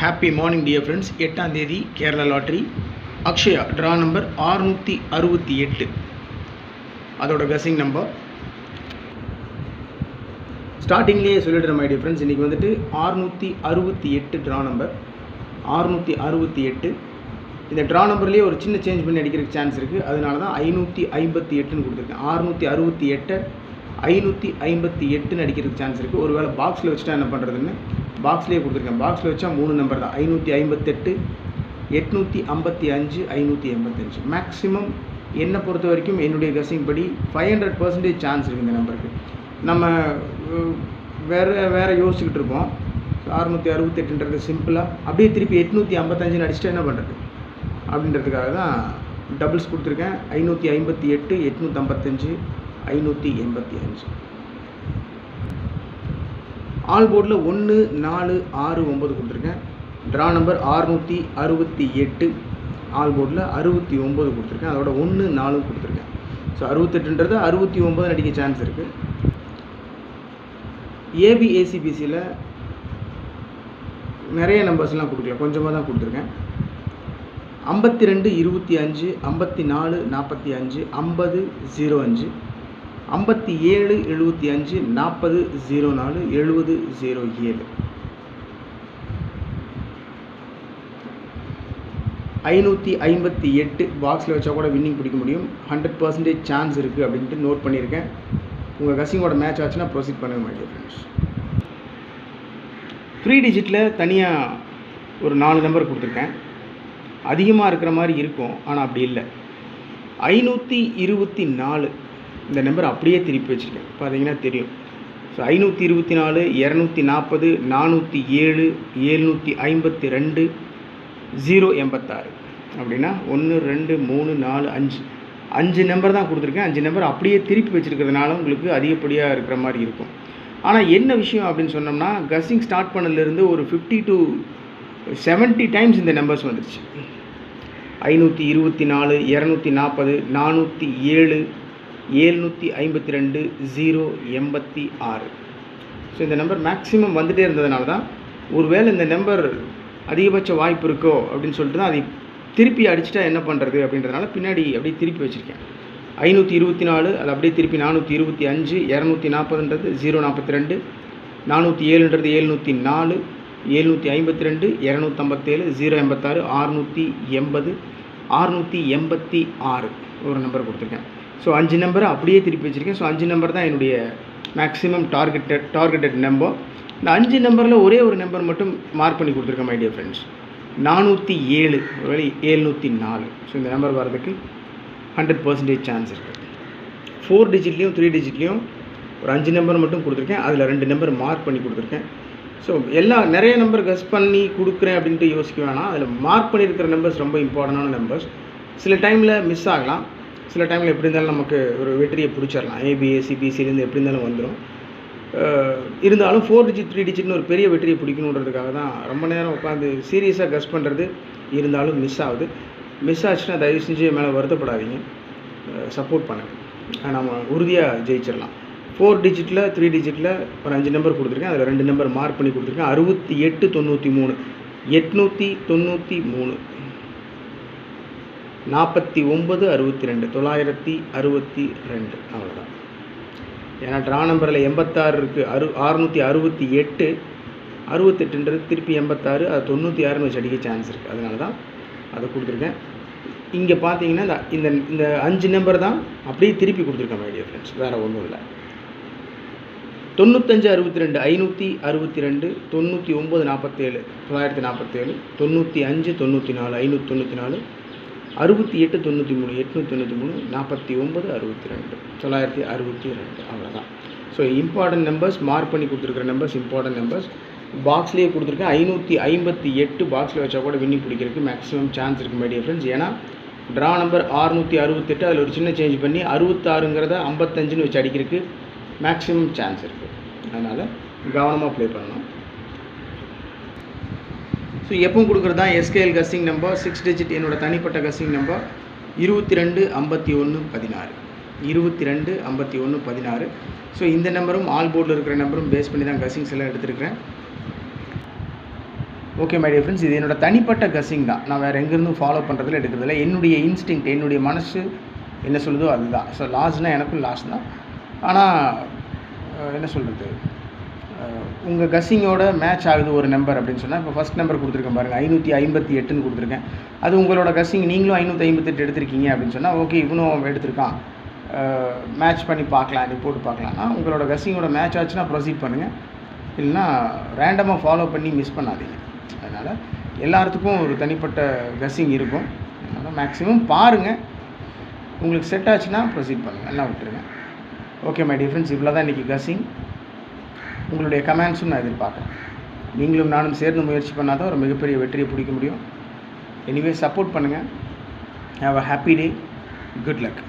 Happy morning dear friends. 8ஆம் தேதி Kerala lottery Akshaya draw number 668. அதோட கசிங் நம்பர் ஸ்டார்டிங்லேயே சொல்லிடுறேன் மை டியர் ஃப்ரெண்ட்ஸ். இன்றைக்கி வந்துட்டு 668 ட்ரா நம்பர் 668. இந்த ட்ரா நம்பர்லேயே ஒரு சின்ன சேஞ்ச் பண்ணி அடிக்கிறதுக்கு சான்ஸ் இருக்குது. அதனால தான் 558ன்னு கொடுத்துருக்கேன். 668 558ன்னு அடிக்கிறதுக்கு சான்ஸ் இருக்குது. ஒரு வேளை பாக்ஸில் வச்சுட்டா என்ன பண்ணுறதுன்னு பாக்ஸ்லேயே கொடுத்துருக்கேன். பாக்ஸில் வச்சா 3 நம்பர் தான், 558 855 585. மேக்ஸிமம் என்னை பொறுத்த வரைக்கும் என்னுடைய கசிங் படி 500% சான்ஸ் இருக்குது இந்த நம்பருக்கு. நம்ம வேறு யோசிச்சுக்கிட்டு இருப்போம். 668ன்றது சிம்பிளாக அப்படியே திருப்பி 855 அடிச்சுட்டா என்ன பண்ணுறது அப்படின்றதுக்காக தான் டபுள்ஸ் கொடுத்துருக்கேன். 558 855 585. ஆல் போர்டில் 1 4 6 9 கொடுத்துருக்கேன். Draw number 668. ஆல் போர்டில் 69 கொடுத்துருக்கேன். அதோட 1 4 கொடுத்துருக்கேன். ஸோ 68ன்றது 69 அடிக்க சான்ஸ் இருக்குது. ஏபிஏசிபிசியில் நிறைய நம்பர்ஸ்லாம் கொடுக்கல, கொஞ்சமாக தான் கொடுத்துருக்கேன். 52 25 54 45 50 05 57 75 40 04 70 07 558 பாக்ஸில் வச்சா கூட வின்னிங் பிடிக்க முடியும். 100% சான்ஸ் இருக்குது அப்படின்ட்டு நோட் பண்ணியிருக்கேன். உங்கள் கசிங்கோட மேட்ச் ஆச்சுன்னா ப்ரொசீட் பண்ணுங்க மை டியர் ஃப்ரெண்ட்ஸ். 3 டிஜிட்டில் தனியாக ஒரு 4 நம்பர் கொடுத்துருக்கேன். அதிகமாக இருக்கிற மாதிரி இருக்கும், ஆனால் அப்படி இல்லை. 524 இந்த நம்பர் அப்படியே திருப்பி வச்சுருக்கேன், பார்த்தீங்கன்னா தெரியும். ஸோ 524 240 407 752 086 அப்படின்னா 1 2 3 4 5 நம்பர் தான் கொடுத்துருக்கேன். 5 நம்பர் அப்படியே திருப்பி வச்சுருக்கிறதுனால உங்களுக்கு அதிகப்படியாக இருக்கிற மாதிரி இருக்கும். ஆனால் என்ன விஷயம் அப்படின்னு சொன்னோம்னா, கசிங் ஸ்டார்ட் பண்ணதுலேருந்து ஒரு 50 to 70 டைம்ஸ் இந்த நம்பர்ஸ் வந்துடுச்சு. 524 240 407 752 086. ஸோ இந்த நம்பர் மேக்ஸிமம் வந்துகிட்டே இருந்ததுனால தான், ஒருவேளை இந்த நம்பர் அதிகபட்ச வாய்ப்பு இருக்கோ அப்படின்னு சொல்லிட்டு தான் அதை திருப்பி அடிச்சுட்டா என்ன பண்ணுறது அப்படின்றதுனால பின்னாடி அப்படியே திருப்பி வச்சுருக்கேன். 524 அது அப்படியே திருப்பி 425 240ன்றது 042 407ன்றது 704 752 257 086 680 686 ஒரு நம்பர் கொடுத்துருக்கேன். ஸோ 5 நம்பரை அப்படியே திருப்பி வச்சுருக்கேன். ஸோ 5 நம்பர் தான் என்னுடைய மேக்ஸிமம் டார்கெட்டட் நம்பர். இந்த 5 நம்பரில் ஒரே ஒரு நம்பர் மட்டும் மார்க் பண்ணி கொடுத்துருக்கேன் மை டியர் ஃப்ரெண்ட்ஸ். 407 ஒருவேளை 704. ஸோ இந்த நம்பர் வர்றதுக்கு 100% சான்ஸ் இருக்குது. 4 டிஜிட்லேயும் 3 டிஜிட்லேயும் ஒரு 5 நம்பர் மட்டும் கொடுத்துருக்கேன். அதில் 2 நம்பர் மார்க் பண்ணி கொடுத்துருக்கேன். ஸோ நிறைய நம்பர் கஸ் பண்ணி கொடுக்குறேன் அப்படின்ட்டு யோசிக்க வேணாம். அதில் மார்க் பண்ணியிருக்கிற நம்பர்ஸ் ரொம்ப இம்பார்ட்டண்டான நம்பர்ஸ். சில டைமில் மிஸ் ஆகலாம், சில டைமில் எப்படி இருந்தாலும் நமக்கு ஒரு வெற்றியை பிடிச்சிடலாம். ஏபிஎஸ்சிபிசிலேருந்து எப்படி இருந்தாலும் வந்துடும். இருந்தாலும் 4 டிஜிட் 3 டிஜிட்னு ஒரு பெரிய வெற்றியை பிடிக்கணுன்றதுக்காக தான் ரொம்ப நேரம் உட்காந்து சீரியஸாக கஸ் பண்ணுறது. இருந்தாலும் மிஸ் ஆகுது. மிஸ் ஆச்சுன்னா தயவு செஞ்சு மேலே வருத்தப்படாதீங்க, சப்போர்ட் பண்ணுங்கள். நம்ம உறுதியாக ஜெயிச்சிடலாம். 4 டிஜிட்டில் 3 டிஜிட்டில் ஒரு 5 நம்பர் கொடுத்துருக்கேன். அதில் 2 நம்பர் மார்க் பண்ணி கொடுத்துருக்கேன். 68 93 893 49 62 962 அவ்வளோதான். ஏன்னா ட்ரா நம்பரில் 86 இருக்குது, 668 68ன்றது திருப்பி 86, அது 96ன்னு வச்சு அடிக்க சான்ஸ் இருக்குது. அதனால தான் அதை கொடுத்துருக்கேன். இங்கே பார்த்தீங்கன்னா இந்த 5 நம்பர் தான் அப்படியே திருப்பி கொடுத்துருக்கேன் மை டியர் ஃப்ரெண்ட்ஸ், வேறு ஒன்றும் இல்லை. 95 62 562 99 47 947 95 94 594 68 93 893 49 62 962 அவ்வளோதான். ஸோ இம்பார்ட்டன்ட் நம்பர்ஸ் மார்க் பண்ணி கொடுத்துருக்குற நம்பர்ஸ் இம்பார்ட்டன்ட் நம்பர்ஸ். பாக்ஸ்லேயே கொடுத்துருக்கேன். 558 பாக்ஸில் வச்சா கூட வின்னிங் பிடிக்கிறதுக்கு மேக்ஸிமம் சான்ஸ் இருக்குது மை டியர் ஃப்ரெண்ட்ஸ். ஏன்னா ட்ரா நம்பர் 668, அதில் ஒரு சின்ன சேஞ்ச் பண்ணி 66ங்கிறத 55ன்னு வச்சு அடிக்கிறதுக்கு மேக்ஸிமம் சான்ஸ் இருக்குது. அதனால் கவனமாக ப்ளே பண்ணணும். ஸோ எப்பவும் கொடுக்குறது தான் எஸ்கேஎல் கசிங் நம்பர் 6 டிஜிட். என்னோடய தனிப்பட்ட கசிங் நம்பர் 22 51 16 22 51 16. ஸோ இந்த நம்பரும் ஆல் போர்டில் இருக்கிற நம்பரும் பேஸ் பண்ணி தான் கசிங்ஸ் எல்லாம் எடுத்துருக்கிறேன். ஓகே மை டியர் ஃப்ரெண்ட்ஸ், இது என்னோட தனிப்பட்ட கஸிங் தான். நான் வேறு எங்கேருந்தும் ஃபாலோ பண்ணுறதுல எடுக்கிறதில்ல. என்னுடைய இன்ஸ்டிங்க்ட், என்னுடைய மனசு என்ன சொல்லுதோ அதுதான். ஸோ லாஸ்னால் எனக்கும் லாஸ் தான். ஆனால் என்ன சொல்கிறது, உங்கள் கஸிங்கோட மேட்ச் ஆகுது ஒரு நம்பர் அப்படின்னு சொன்னால், இப்போ ஃபஸ்ட் நம்பர் கொடுத்துருக்கேன் பாருங்கள், 558 கொடுத்துருக்கேன். அது உங்களோட கஸிங், நீங்களும் 558 எடுத்திருக்கீங்க அப்படின்னு சொன்னால், ஓகே இவனும் எடுத்திருக்கான், மேட்ச் பண்ணி பார்க்கலாம், நீ போட்டு பார்க்கலாம்னா உங்களோட கஸிங்கோட மேட்ச் ஆச்சுன்னா ப்ரொசீட் பண்ணுங்கள். இல்லைனா ரேண்டமாக ஃபாலோ பண்ணி மிஸ் பண்ணாதீங்க. அதனால் எல்லாத்துக்கும் ஒரு தனிப்பட்ட கஸிங் இருக்கும். அதனால் மேக்ஸிமம் பாருங்கள், உங்களுக்கு செட் ஆச்சுன்னா ப்ரொசீட் பண்ணுங்கள், எல்லாம் விட்டுருங்க. ஓகே மை டியர் ஃப்ரெண்ட்ஸ், இவ்வளோ தான் இன்றைக்கி கஸிங். உங்களுடைய கமெண்ட்ஸும் நான் எதிர்பார்க்குறேன். நீங்களும் நானும் சேர்ந்து முயற்சி பண்ணால் தான் ஒரு மிகப்பெரிய வெற்றியை பிடிக்க முடியும். எனிவே சப்போர்ட் பண்ணுங்கள். Have a happy day. Good luck.